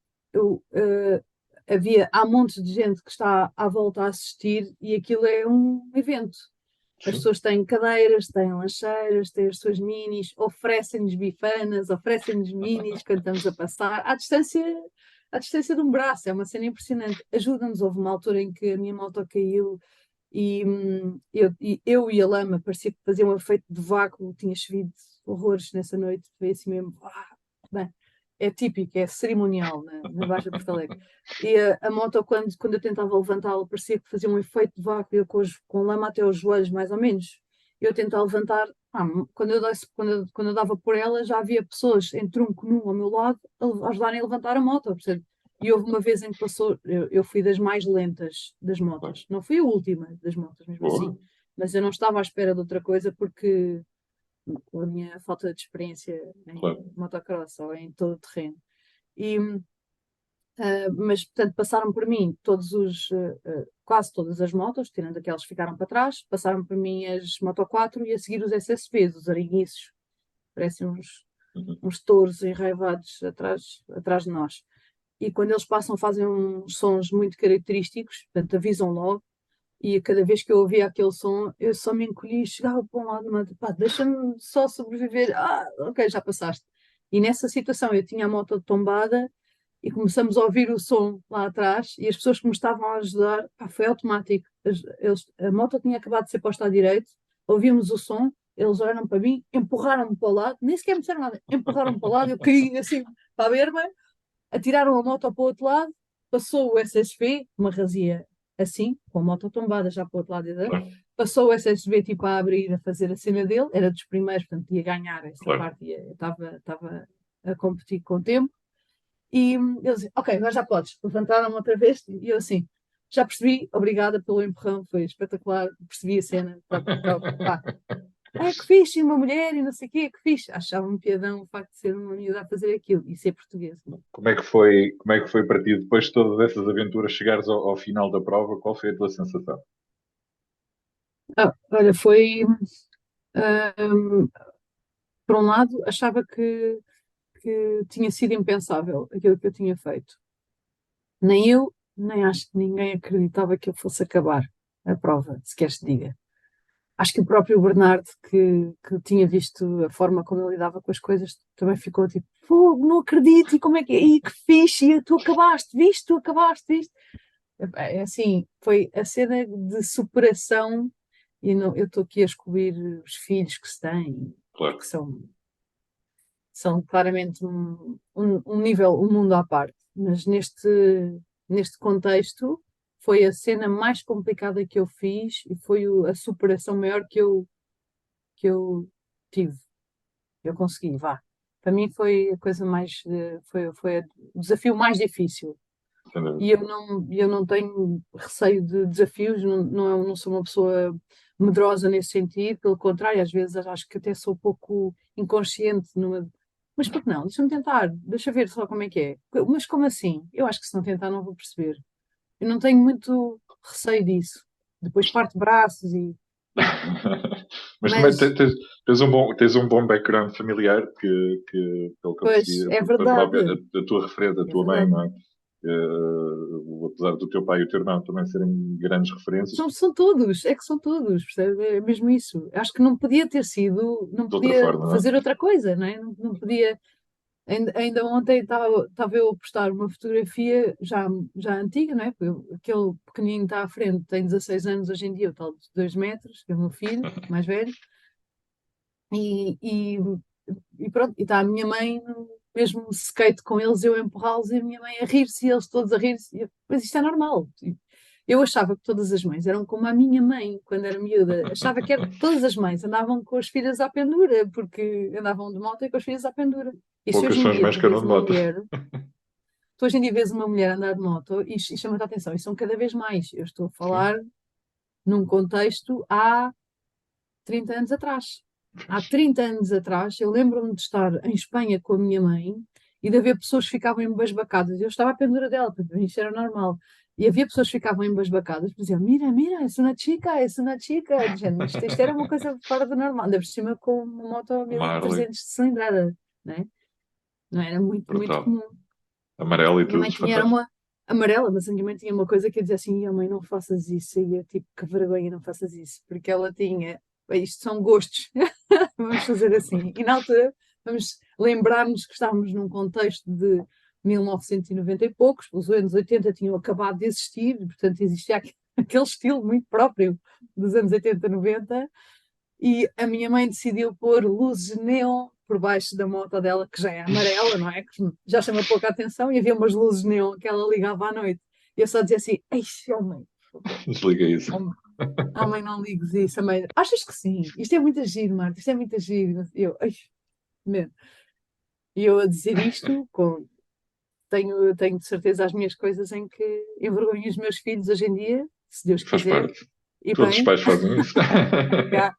há montes de gente que está à volta a assistir e aquilo é um evento. As Sim. pessoas têm cadeiras, têm lancheiras, têm as suas minis, oferecem-nos bifanas, oferecem-nos minis quando estamos a passar, à distância de um braço, é uma cena impressionante. Ajuda-nos, houve uma altura em que a minha moto caiu e eu e a lama parecia que fazia um efeito de vácuo, tinha chovido horrores nessa noite, foi assim mesmo, bem, é típico, é cerimonial na Baixa Porto Alegre. E a moto, quando eu tentava levantá-la, parecia que fazia um efeito de vácuo, eu com lama até aos joelhos, mais ou menos. Eu tentava levantar, quando eu dava por ela, já havia pessoas em tronco nu ao meu lado a ajudarem a levantar a moto, percebe? E houve uma vez em que passou, eu fui das mais lentas das Claro. motas. Não fui a última das motas, mesmo assim. Boa. Mas eu não estava à espera de outra coisa porque com a minha falta de experiência em Claro. motocross ou em todo o terreno. E, mas, portanto, passaram por mim quase todas as motos, tirando aquelas que ficaram para trás, passaram por mim as Moto 4 e a seguir os SSVs, os arinhiços, parecem Uhum. uns touros enraivados atrás de nós. E quando eles passam, fazem uns sons muito característicos, portanto, avisam logo. E cada vez que eu ouvia aquele som, eu só me encolhi e chegava para um lado, mas pá, deixa-me só sobreviver. Ok, já passaste. E nessa situação eu tinha a moto tombada e começamos a ouvir o som lá atrás e as pessoas que me estavam a ajudar, pá, foi automático. A moto tinha acabado de ser posta à direita, ouvimos o som, eles olharam para mim, empurraram-me para o lado, nem sequer me disseram nada, empurraram-me para o lado, eu caí assim para a berma, atiraram a moto para o outro lado, passou o SSV, uma razia assim, com a moto tombada já para o outro lado, Claro. passou o SSV tipo a abrir, a fazer a cena dele, era dos primeiros, portanto ia ganhar essa Claro. parte, estava a competir com o tempo, e eles diziam, ok, agora já podes, levantaram-me outra vez, e eu assim, já percebi, obrigada pelo empurrão, foi espetacular, percebi a cena, pá, que fixe, uma mulher e não sei o quê, que fixe. Achava um piadão o facto de ser uma miúda a fazer aquilo e ser portuguesa. Como é que foi para ti, depois de todas essas aventuras, chegares ao final da prova, qual foi a tua sensação? Olha, hum, por um lado, achava que tinha sido impensável aquilo que eu tinha feito. Nem eu, nem acho que ninguém acreditava que eu fosse acabar a prova, se queres te diga. Acho que o próprio Bernardo, que tinha visto a forma como ele lidava com as coisas, também ficou tipo, fogo, não acredito, e como é que é? E que fixe, e tu acabaste, viste, tu acabaste, viste? É assim, foi a cena de superação, e não, eu estou aqui a excluir os filhos que se têm, porque Claro. são claramente um nível, um mundo à parte, mas neste contexto foi a cena mais complicada que eu fiz e foi a superação maior que eu tive. Eu consegui, vá. Para mim foi a coisa mais, foi o desafio mais difícil. Sem dúvida. E eu não tenho receio de desafios, não sou uma pessoa medrosa nesse sentido, pelo contrário, às vezes acho que até sou um pouco inconsciente numa. Mas por que não? Deixa-me tentar, deixa ver só como é que é. Mas como assim? Eu acho que se não tentar não vou perceber. Eu não tenho muito receio disso. Depois parte braços e. Mas também Mas, tens um bom background familiar pelo que eu pois, percebi, é a própria, verdade, a tua referência, a é tua mãe, verdade. não é? Apesar do teu pai e o teu irmão também serem grandes referências, São todos, é que são todos, percebe? É mesmo isso. Acho que não podia ter sido, não de outra podia forma, não é? fazer outra coisa, não é? Não podia. Ainda ontem estava eu a postar uma fotografia já antiga, não é? Porque aquele pequenino está à frente, tem 16 anos hoje em dia, o tal de 2 metros, que é o meu filho, mais velho, e, e, e pronto, e está a minha mãe no mesmo skate com eles, eu a empurrá-los e a minha mãe a rir-se e eles todos a rir-se. Mas isto é normal. Eu achava que todas as mães eram como a minha mãe, quando era miúda. Achava que todas as mães andavam com as filhas à pendura, porque andavam de moto e com as filhas à pendura. E se Poucas hoje em são as dia mães tu que andam vês de uma moto. mulher, tu hoje em dia vês uma mulher andar de moto e chama-te a atenção, e são cada vez mais. Eu estou a Sim, falar num contexto há 30 anos atrás. Há pois. 30 anos atrás, eu lembro-me de estar em Espanha com a minha mãe e de haver pessoas que ficavam embasbacadas. Eu estava à pendura dela, para mim isto era normal. E havia pessoas que ficavam embasbacadas, diziam: Mira, mira, é uma chica. Dizendo, isto era uma coisa fora do normal. Ainda por cima com uma moto Uma Harley, 1300 de cilindrada, né? Não era muito, muito brutal. comum. Amarelo e Minha mãe tudo, tinha era fantástico. uma amarela, mas a minha mãe tinha uma coisa que eu dizia assim: mãe, não faças isso. E eu, tipo, que vergonha, não faças isso. Porque ela tinha, "Bem, isto são gostos, vamos fazer assim." E na altura, vamos lembrar-nos que estávamos num contexto de 1990 e poucos, os anos 80 tinham acabado de existir, portanto existia aquele estilo muito próprio dos anos 80, 90, e a minha mãe decidiu pôr luzes neon por baixo da moto dela, que já é amarela, não é? Que já chama pouca atenção, e havia umas luzes neon que ela ligava à noite. E eu só dizia assim: Eixe, oh mãe, por favor, Desliga isso. oh mãe, não ligues isso, oh mãe. Achas que sim? Isto é muito giro, Marta, isto é muito giro. E eu, ai, mesmo. E eu a dizer isto, tenho de certeza as minhas coisas em que envergonho os meus filhos hoje em dia, se Deus Faz quiser, parte. e Todos os bem, pais fazem isso. já,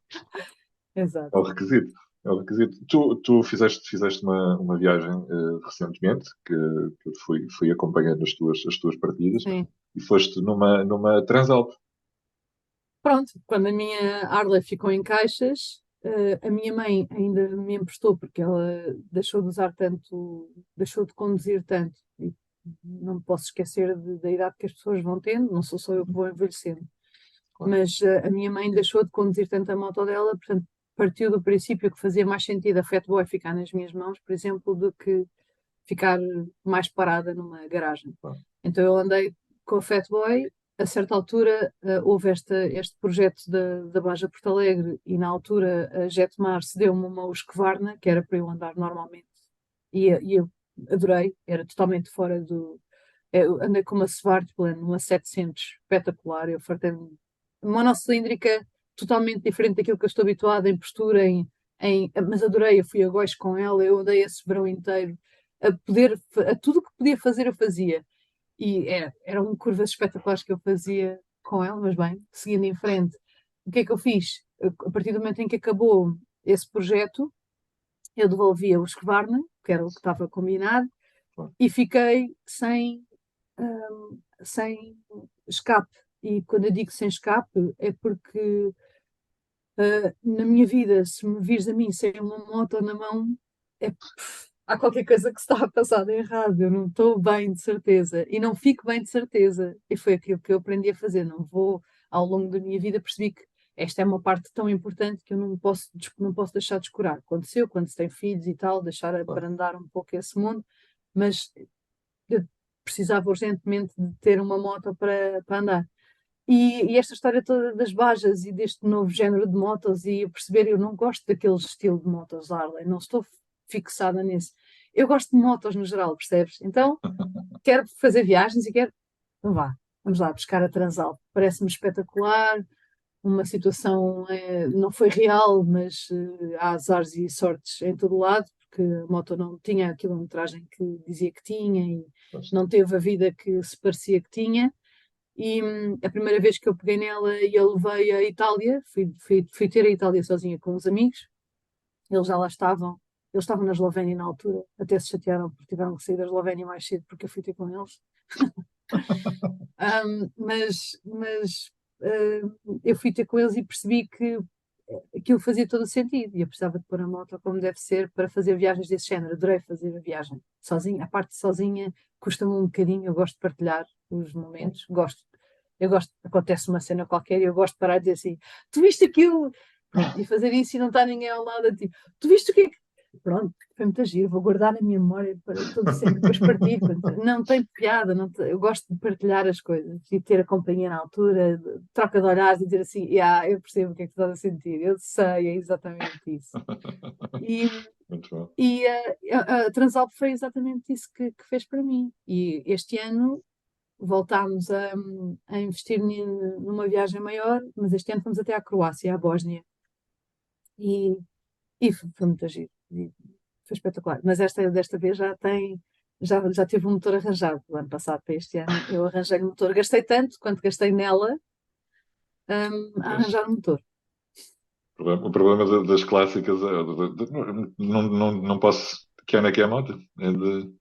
exato. É o requisito. É o requisito. Tu fizeste uma viagem recentemente, que eu fui acompanhando as tuas partidas, Sim. e foste numa Transalp. Pronto, quando a minha Harley ficou em caixas, a minha mãe ainda me emprestou, porque ela deixou de usar tanto, deixou de conduzir tanto. E não me posso esquecer da idade que as pessoas vão tendo, não sou só eu que vou envelhecendo. Claro. Mas a minha mãe deixou de conduzir tanto a moto dela, portanto, partiu do princípio que fazia mais sentido a Fatboy ficar nas minhas mãos, por exemplo, do que ficar mais parada numa garagem. Claro. Então eu andei com a Fatboy, a certa altura houve este projeto da Baja Porto Alegre e na altura a Jetmar cedeu-me uma Husqvarna, que era para eu andar normalmente, e eu adorei, era totalmente fora do... Eu andei com uma Svartplan, uma 700, espetacular, eu fartei-me. Monocilíndrica, totalmente diferente daquilo que eu estou habituada em postura, mas adorei, eu fui a Góis com ela, eu andei esse verão inteiro a tudo o que podia fazer eu fazia. E eram curvas espetaculares que eu fazia com ela, mas bem, seguindo em frente, o que é que eu fiz? A partir do momento em que acabou esse projeto, eu devolvia o Husqvarna, que era o que estava combinado, Claro. e fiquei sem escape. E quando eu digo sem escape, é porque na minha vida, se me vires a mim sem uma moto na mão, há qualquer coisa que se está a passar de errado. Eu não estou bem de certeza e não fico bem de certeza. E foi aquilo que eu aprendi a fazer. Não vou, ao longo da minha vida, percebi que esta é uma parte tão importante que eu não posso deixar de descurar. Aconteceu quando se tem filhos e tal, deixar Claro. abrandar um pouco esse mundo, mas eu precisava urgentemente de ter uma moto para andar. E esta história toda das bajas e deste novo género de motos, e eu perceber, eu não gosto daquele estilo de motos Harley, não estou fixada nisso. Eu gosto de motos no geral, percebes? Então, quero fazer viagens e quero. Então vá, vamos lá, buscar a Transalp. Parece-me espetacular, uma situação não foi real, mas há azares e sortes em todo lado, porque a moto não tinha a quilometragem que dizia que tinha e Pois. não teve a vida que se parecia que tinha. E a primeira vez que eu peguei nela e eu levei a Itália, fui ter a Itália sozinha com os amigos, eles já lá estavam, eles estavam na Eslovénia na altura, até se chatearam porque tiveram que sair da Eslovénia mais cedo porque eu fui ter com eles. Eu fui ter com eles e percebi que aquilo fazia todo o sentido e eu precisava de pôr a moto como deve ser para fazer viagens desse género. Adorei fazer a viagem sozinha. A parte de sozinha custa-me um bocadinho. Eu gosto de partilhar os momentos, acontece uma cena qualquer e eu gosto de parar e dizer assim: Tu viste aquilo? Pronto, e fazer isso e não está ninguém ao lado, tipo, tu viste o que é que. Pronto, foi muito giro, vou guardar na minha memória para todo sempre, depois partir. Não tem piada, eu gosto de partilhar as coisas e ter a companhia na altura, troca de olhares e dizer assim: yeah, eu percebo o que é que tu estás a sentir, eu sei, é exatamente isso. E, Muito bom. e a Transalp foi exatamente isso que fez para mim. E este ano voltámos a investir numa viagem maior, mas este ano fomos até à Croácia, à Bósnia, e, e foi muito giro, e foi espetacular. Mas desta vez já tive um motor arranjado. Do ano passado para este ano eu arranjei o motor, gastei tanto quanto gastei nela, a Pois. arranjar o motor. O problema das clássicas é, não posso. Que ano é que é a moto? É de.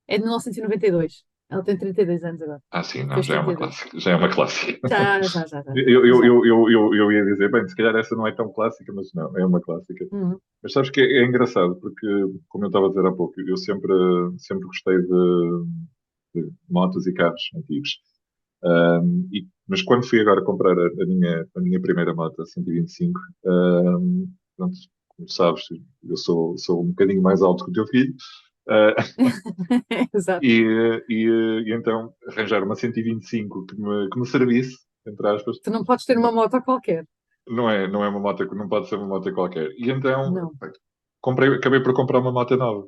É de 1992. Ela tem 32 anos agora. Ah, sim, não, Fez já é uma 32. clássica. Já é uma clássica. Já. Já. Eu ia dizer, bem, se calhar essa não é tão clássica, mas não, é uma clássica. Uhum. Mas sabes que é engraçado, porque, como eu estava a dizer há pouco, eu sempre gostei de motos e carros antigos. Mas quando fui agora comprar a minha primeira moto, a 125, pronto, como sabes, eu sou um bocadinho mais alto que o teu filho, ah, Exato. e então arranjar uma 125 que me servisse, entre aspas, Tu não podes ter uma moto qualquer. não é uma moto, não pode ser uma moto qualquer. E então Não. bem, acabei por comprar uma moto nova.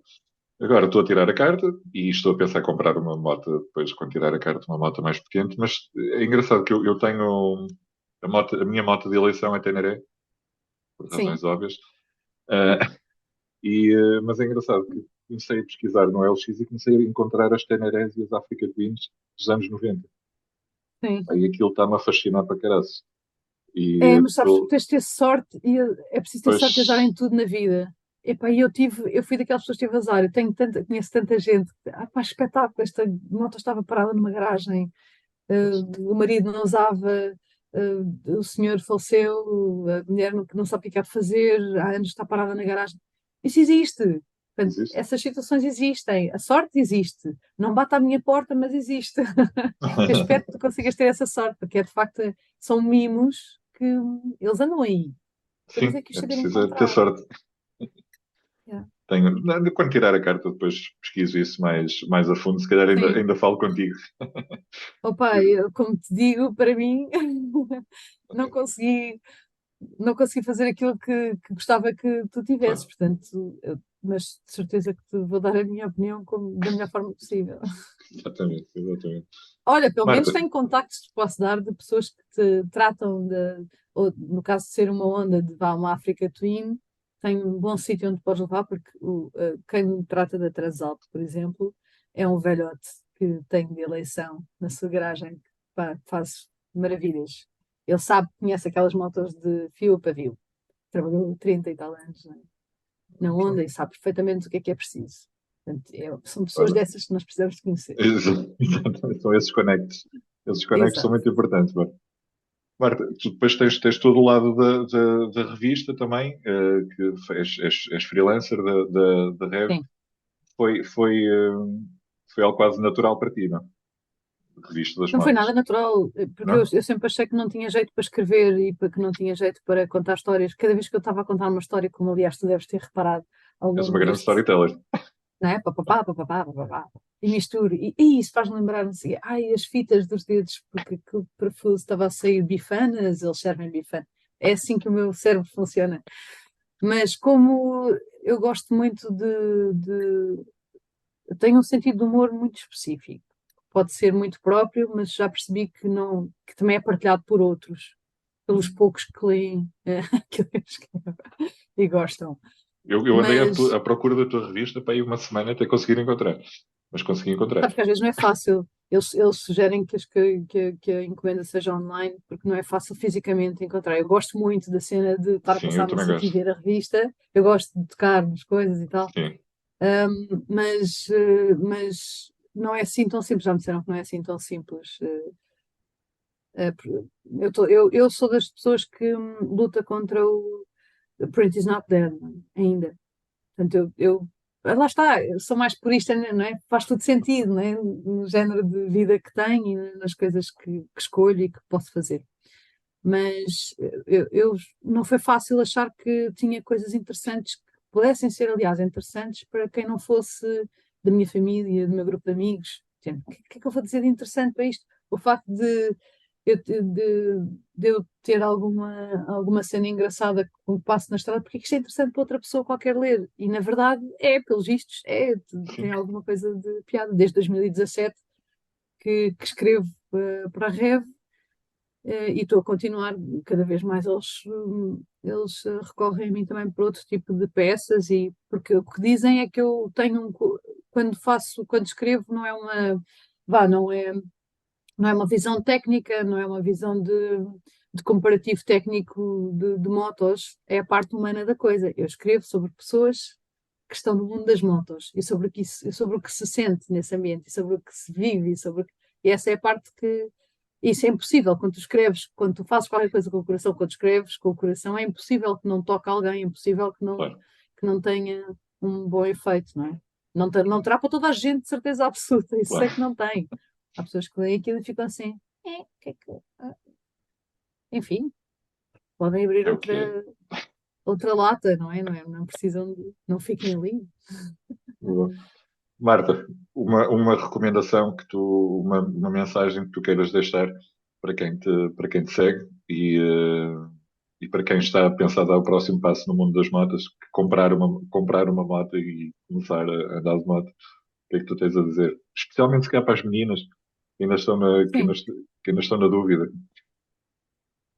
Agora estou a tirar a carta e estou a pensar em comprar uma moto depois, quando tirar a carta, uma moto mais potente. Mas é engraçado que eu tenho a minha moto de eleição é Teneré, por Sim. razões óbvias. Sim. Ah, mas é engraçado que comecei a pesquisar no LX e comecei a encontrar as Tenerés e as Africa Twins dos anos 90. Sim. Aí aquilo está-me a fascinar para caraças. E É, mas sabes, tu estou, tens de ter sorte e é preciso ter sorte e azar pois, em tudo na vida. Epá, eu fui daquelas pessoas que tive azar. Conheço tanta gente. Pá, espetáculo, esta moto estava parada numa garagem, o marido não usava, o senhor faleceu, a mulher não sabe o que é que há de fazer, há anos está parada na garagem. Isso existe. Portanto, existe. essas situações existem. A sorte existe. Não bate à minha porta, mas existe. Eu espero que tu consigas ter essa sorte, porque de facto são mimos que eles andam aí. Temos é Sim, que os é saber preciso ter encontrar. sorte. Yeah. Quando tirar a carta, depois pesquiso isso mais a fundo. Se calhar ainda, Sim. ainda falo contigo. Opa, eu, como te digo, para mim, não consegui, não consegui fazer aquilo que gostava que tu tivesses, Claro, portanto, mas de certeza que te vou dar a minha opinião da melhor forma possível. exatamente, exatamente. Olha, pelo menos Marta, tenho contactos que te posso dar de pessoas que te tratam ou no caso de ser uma onda de vá uma Africa Twin, tem um bom sítio onde podes levar, porque quem me trata da Transalp, por exemplo, é um velhote que tem de eleição na sua garagem, que pá, faz maravilhas. Ele sabe, conhece aquelas motos de fio a pavio. Trabalhou 30 e tal anos, né, na onda e sabe perfeitamente o que é preciso. Portanto, são pessoas olha, dessas que nós precisamos de conhecer. exatamente, são esses conectos. Esses conectos são Exato. muito importantes. Marta, tu depois tens todo o lado da revista também, que és freelancer da Rev. Sim. Foi algo quase natural para ti, não? Revista das Não foi nada motas, natural, porque eu, não? eu sempre achei que não tinha jeito para escrever e que não tinha jeito para contar histórias. Cada vez que eu estava a contar uma história, como aliás tu deves ter reparado ao És longo uma grande deste, storyteller. não é? Papapá, papapá, papapá, e misturo. E isso faz-me lembrar, não sei, ai, as fitas dos dedos, porque aquele parafuso estava a sair bifanas, eles servem bifana. É assim que o meu cérebro funciona. Mas como eu gosto muito eu tenho um sentido de humor muito específico. Pode ser muito próprio, mas já percebi que não, que também é partilhado por outros, pelos poucos que leem aquilo que eu escrevo e gostam. Eu andei Mas à procura da tua revista para ir uma semana até conseguir encontrar. Mas consegui encontrar. sabes que às vezes não é fácil. Eles sugerem que a encomenda seja online, porque não é fácil fisicamente encontrar. Eu gosto muito da cena de estar a Sim, eu passar num também sítio e gosto. ver a revista. Eu gosto de tocar nas coisas e tal. Sim. Mas não é assim tão simples. Já me disseram que não é assim tão simples. Eu sou das pessoas que luta contra o Print is not dead, ainda. Portanto, lá está, eu sou mais purista, não é? Faz tudo sentido, não é? No género de vida que tenho e nas coisas que escolho e que posso fazer. Mas não foi fácil achar que tinha coisas interessantes que pudessem ser, aliás, interessantes para quem não fosse da minha família, do meu grupo de amigos. Tipo, o que é que eu vou dizer de interessante para isto? O facto de eu ter alguma cena engraçada que me passo na estrada, porque é que isto é interessante para outra pessoa qualquer ler? E na verdade é, pelos vistos, tem Sim. alguma coisa de piada. Desde 2017 que escrevo para a Rev, e estou a continuar, cada vez mais eles recorrem a mim também por outro tipo de peças, e porque o que dizem é que eu tenho quando escrevo, não é uma visão técnica, não é uma visão de comparativo técnico de motos, é a parte humana da coisa. Eu escrevo sobre pessoas que estão no mundo das motos e sobre o que se sente nesse ambiente, e sobre o que se vive, e essa é a parte que. Isso é impossível quando tu escreves, quando tu fazes qualquer coisa com o coração, quando escreves com o coração, é impossível que não toque alguém, é impossível Claro. que não tenha um bom efeito, não é? Não terá para toda a gente de certeza absoluta, isso é Claro. que não tem. Há pessoas que leem aquilo e ficam assim, o que é que. Enfim, podem abrir É o que é. outra lata, não é? Não precisam não fiquem ali. Boa. Marta, uma recomendação uma mensagem que tu queiras deixar para quem te segue e para quem está a pensar dar o próximo passo no mundo das motas, que comprar uma moto e começar a andar de moto. O que é que tu tens a dizer? Especialmente se calhar para as meninas que ainda Sim, que ainda estão na dúvida.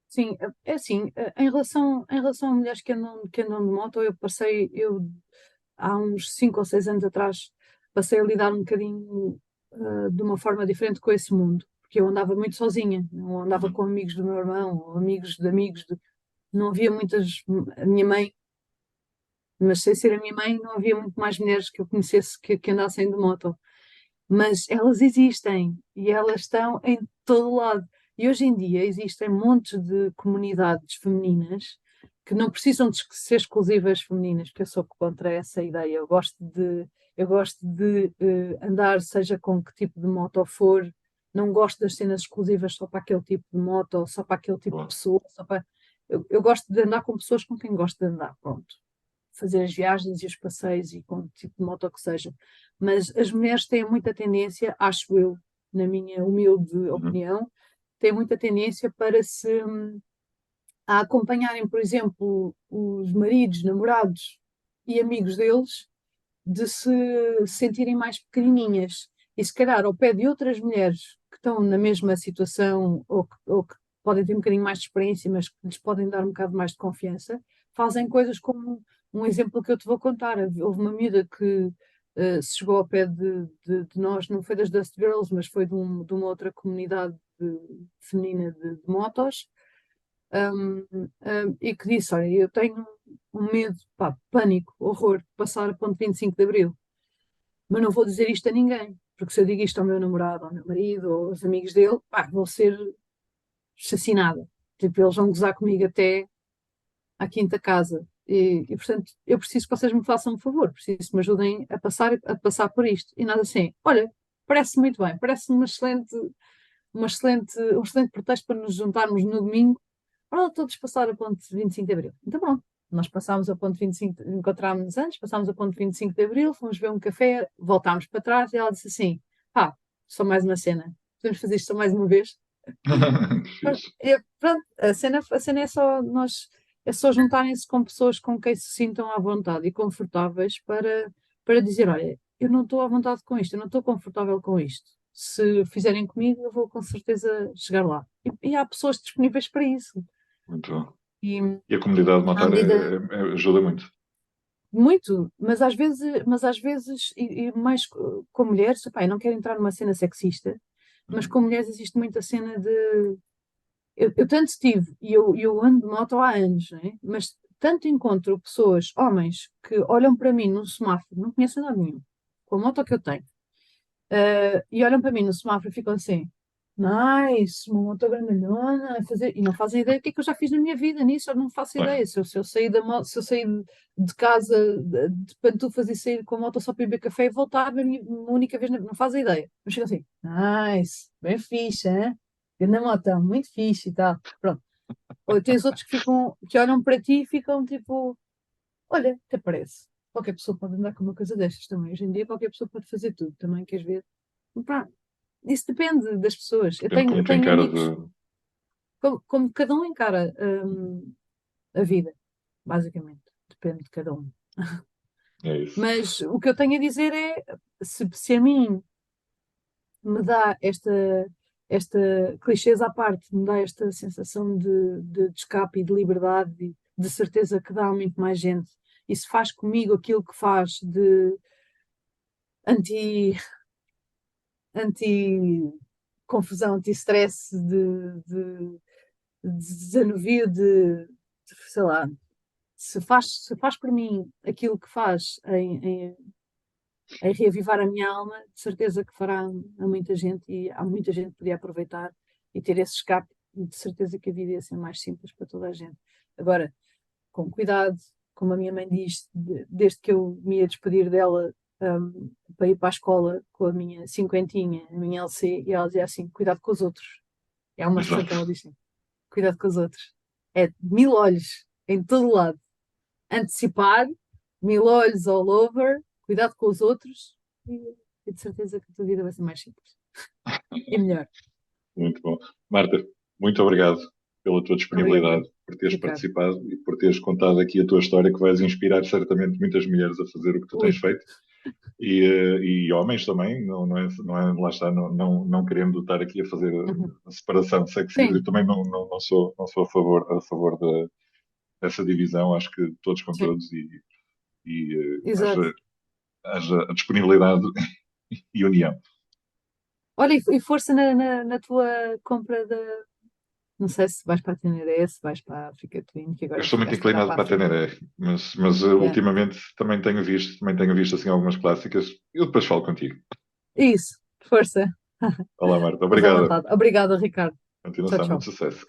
sim, é assim, em relação a mulheres que andam de moto, eu há uns 5 ou 6 anos atrás, passei a lidar um bocadinho de uma forma diferente com esse mundo, porque eu andava muito sozinha, não andava Uhum. com amigos do meu irmão, ou amigos de amigos, não havia muitas, a minha mãe, mas sem ser a minha mãe, não havia muito mais mulheres que eu conhecesse que andassem de moto. Mas elas existem e elas estão em todo lado. E hoje em dia existem montes de comunidades femininas que não precisam de ser exclusivas femininas, porque eu sou contra essa ideia. Eu gosto de andar, seja com que tipo de moto for, não gosto das cenas exclusivas só para aquele tipo de moto, ou só para aquele tipo de Boa. pessoa, eu gosto de andar com pessoas com quem gosto de andar, pronto, fazer as viagens e os passeios e com o tipo de moto que seja. Mas as mulheres têm muita tendência, acho eu, na minha humilde Uhum. opinião, têm muita tendência para a acompanharem, por exemplo, os maridos, namorados e amigos deles, de se sentirem mais pequenininhas. E se calhar ao pé de outras mulheres que estão na mesma situação ou que podem ter um bocadinho mais de experiência, mas que lhes podem dar um bocado mais de confiança, fazem coisas como um exemplo que eu te vou contar. Houve uma miúda que se chegou ao pé de nós, não foi das Dust Girls, mas foi de uma outra comunidade feminina de motos, e que disse: Olha, eu tenho um medo, pá, pânico, horror, de passar a ponte 25 de Abril, mas não vou dizer isto a ninguém, porque se eu digo isto ao meu namorado, ao meu marido, ou aos amigos dele, pá, vou ser assassinada. Tipo, eles vão gozar comigo até à quinta casa. Portanto, eu preciso que vocês me façam um favor, preciso que me ajudem a passar por isto. E nada assim, olha, parece muito bem, parece um excelente pretexto para nos juntarmos no domingo para todos passar a ponte 25 de Abril. Então pronto, nós passámos a ponte 25, encontrámos-nos antes, passámos a ponte 25 de Abril, fomos ver um café, voltámos para trás e ela disse assim, pá, só mais uma cena, podemos fazer isto só mais uma vez? Pronto, Fixe. pronto, a cena é só juntarem-se com pessoas com quem se sintam à vontade e confortáveis para dizer, olha, eu não estou à vontade com isto, eu não estou confortável com isto. Se fizerem comigo, eu vou com certeza chegar lá. E há pessoas disponíveis para isso. Muito bom. E E a comunidade à motor medida, ajuda muito. muito, mas às vezes, e mais com mulheres, epá, eu não quero entrar numa cena sexista, mas Uhum. com mulheres existe muita cena de. Eu tanto tive, e eu ando de moto há anos, né? Mas tanto encontro pessoas, homens, que olham para mim no semáforo, não conhecem nada nenhum, com a moto que eu tenho, e olham para mim no semáforo e ficam assim, nice, uma moto grandalhona, a fazer, e não fazem ideia do que é que eu já fiz na minha vida nisso, eu não faço Claro. ideia. Se eu sair da moto, se eu sair de casa de pantufas e sair com a moto só para ir beber café e voltar, uma única vez, não faz ideia. Mas chega assim, nice, bem fixe, hein? Na moto, muito fixe e tal. Pronto. Ou tens outros que que olham para ti e ficam tipo, olha, até parece. Qualquer pessoa pode andar com uma coisa destas também. Hoje em dia, qualquer pessoa pode fazer tudo. Também queres ver? Pá, isso depende das pessoas. Depende como Eu tu tenho encaras amigos, como cada um encara, a vida, basicamente. Depende de cada um. é isso. Mas o que eu tenho a dizer é, se a mim me dá esta clichês à parte, me dá esta sensação de escape e de liberdade e de certeza que dá a muito mais gente. Isso faz comigo aquilo que faz de anti, anti-confusão, anti-stress, de desanuvio, sei lá, se faz por mim aquilo que faz em reavivar a minha alma, de certeza que fará a muita gente e há muita gente que podia aproveitar e ter esse escape e de certeza que a vida ia ser mais simples para toda a gente. Agora, com cuidado, como a minha mãe diz, desde que eu me ia despedir dela, para ir para a escola com a minha cinquentinha, a minha LC, e ela dizia assim, cuidado com os outros. É uma expressão que Exato. ela diz assim, cuidado com os outros. É mil olhos em todo lado. Antecipar, mil olhos all over, cuidado com os outros e de certeza que a tua vida vai ser mais simples e melhor. Muito bom. Marta, muito obrigado pela tua Obrigada, disponibilidade, por teres Ricardo. participado e por teres contado aqui a tua história, que vais inspirar certamente muitas mulheres a fazer o que tu tens Ui, feito. E homens também, lá está, não querendo estar aqui a fazer uhum. a separação de sexos, Sim, eu também não sou a favor dessa divisão, acho que todos com sim, todos e exato. haja a disponibilidade e união. Olha, e força na tua compra da. Não sei se vais para a Tenerife, se vais para a África Twin, que Eu agora estou muito ficaste a olhar inclinado para a para a África. Teneré, mas Yeah. ultimamente também tenho visto assim algumas clássicas. Eu depois falo contigo. Isso, força. Olá, Marta. Estás à Obrigada. vontade. Obrigada, Ricardo. Tchau, Continuação, muito tchau. sucesso.